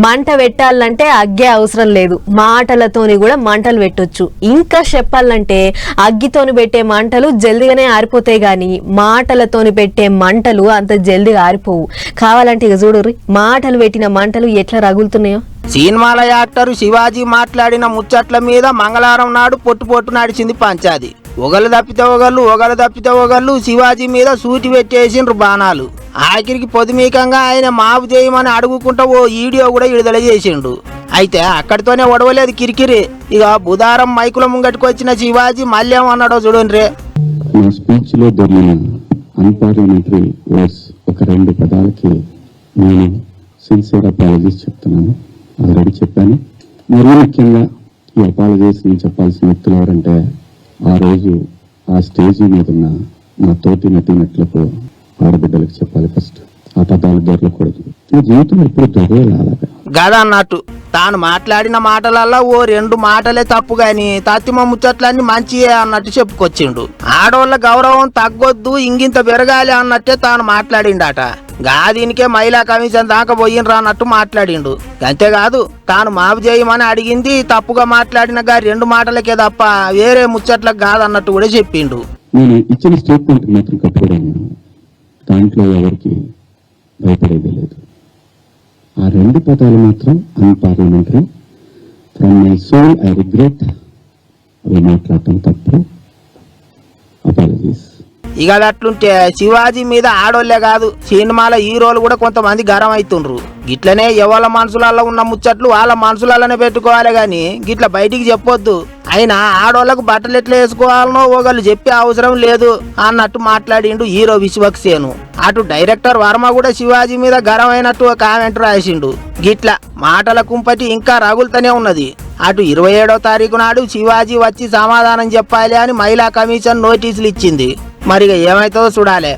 మంట పెట్టాలంటే అగ్గే అవసరం లేదు, మాటలతోని కూడా మంటలు పెట్టొచ్చు. ఇంకా చెప్పాలంటే అగ్గితోని పెట్టే మంటలు జల్దిగానే ఆరిపోతాయి గాని మాటలతోని పెట్టే మంటలు అంత జల్దిగా ఆరిపోవు. కావాలంటే ఇక చూడుర్రి మాటలు పెట్టిన మంటలు ఎట్లా రగులుతున్నాయో. సినిమాల యాక్టర్ శివాజీ మాట్లాడిన ముచ్చట్ల మీద మంగళవారం నాడు పొట్టు నడిచింది పంచాది. ఒకళ్ళు తప్పితే ఒకళ్ళు శివాజీ మీద సూటి పెట్టేసిండ్రు బాణాలు. ఆఖరికి పొదుమీకంగా ఆయన మాపు చేయమని అడుగుకుంటా ఓ వీడియో కూడా విడుదల చేసిండు. అయితే అక్కడితోనే ఒడవలేదు కిరికిరి. ఇక బుధారం మైకుల ముంగటికి వచ్చిన శివాజీ మళ్ళీ ఏమన్నాడో చూడండి. నా స్పీచ్ లో దొరికిన అన్పార్లమెంటరీ వర్డ్స్ ఒక 2 పదాలకి నేను సిన్సియర్ అపాలజీస్ చెప్తున్నాను. ఆల్రెడీ చెప్పాను. మరీ ముఖ్యంగా ఈ అపాలజీస్ నేను చెప్పాల్సిన వ్యక్తులు ఎవరంటే ఆ రోజు ఆ స్టేజీ మీద ఉన్న నా తోటి నటీనట్లకు ఆడబిడ్డలకు చెప్పాలి. ఫస్ట్ ఆ పదాలు దొరకకూడదు. ఈ జీవితం ఎప్పుడు దొరకలాగా గదన్నట్టు తాను మాట్లాడిన మాటలల్లో ఓ 2 మాటలే తప్పు గాని తత్తిమ ముచ్చట్లన్నీ మంచియే అన్నట్టు చెప్పుకొచ్చిండు. ఆడోళ్ళ గౌరవం తగ్గొద్దు, ఇంగింత పెరగాలి అన్నట్టే తాను మాట్లాడిండట. దీనికే మహిళా కమిషన్ దాకా పోయినరా అన్నట్టు మాట్లాడిండు. అంతేకాదు తాను మాపు చేయమని అడిగింది తప్పుగా మాట్లాడిన 2 మాటలకే తప్ప వేరే ముచ్చట్లకు కాదన్నట్టు కూడా చెప్పిండు. నేను ఇచ్చిన స్టేట్మెంట్ మాత్రం కట్టుకోవడం, దాంట్లో ఎవరికి భయపడేది లేదు. ఆ 2 పదాలు మాత్రం unparliamentary. From my soul I regret. అవి మాట్లాడటం తప్పు. అపాలజీస్. ఇక అట్లుంటే శివాజీ మీద ఆడోళ్లే కాదు సినిమాల హీరోలు కూడా కొంతమంది గరం అవుతుండ్రు. గిట్లనే ఎవరి మనసులలో ఉన్న ముచ్చట్లు వాళ్ళ మనసులలోనే పెట్టుకోవాలి గాని గిట్ల బయటికి చెప్పొద్దు. అయినా ఆడోళ్లకు బట్టలు ఎట్లా వేసుకోవాలనో ఒకళ్ళు చెప్పే అవసరం లేదు అన్నట్టు మాట్లాడిండు హీరో విశ్వక్సేను. అటు డైరెక్టర్ వర్మ కూడా శివాజీ మీద గరం అయినట్టు ఒక కామెంట్ రాసిండు. గిట్ల మాటల కుంపటి ఇంకా రగులుతూనే ఉన్నది. అటు 27వ తారీఖు నాడు శివాజీ వచ్చి సమాధానం చెప్పాలి అని మహిళా కమిషన్ నోటీసులు ఇచ్చింది. మరిగా ఏమైతుందో చూడాలి.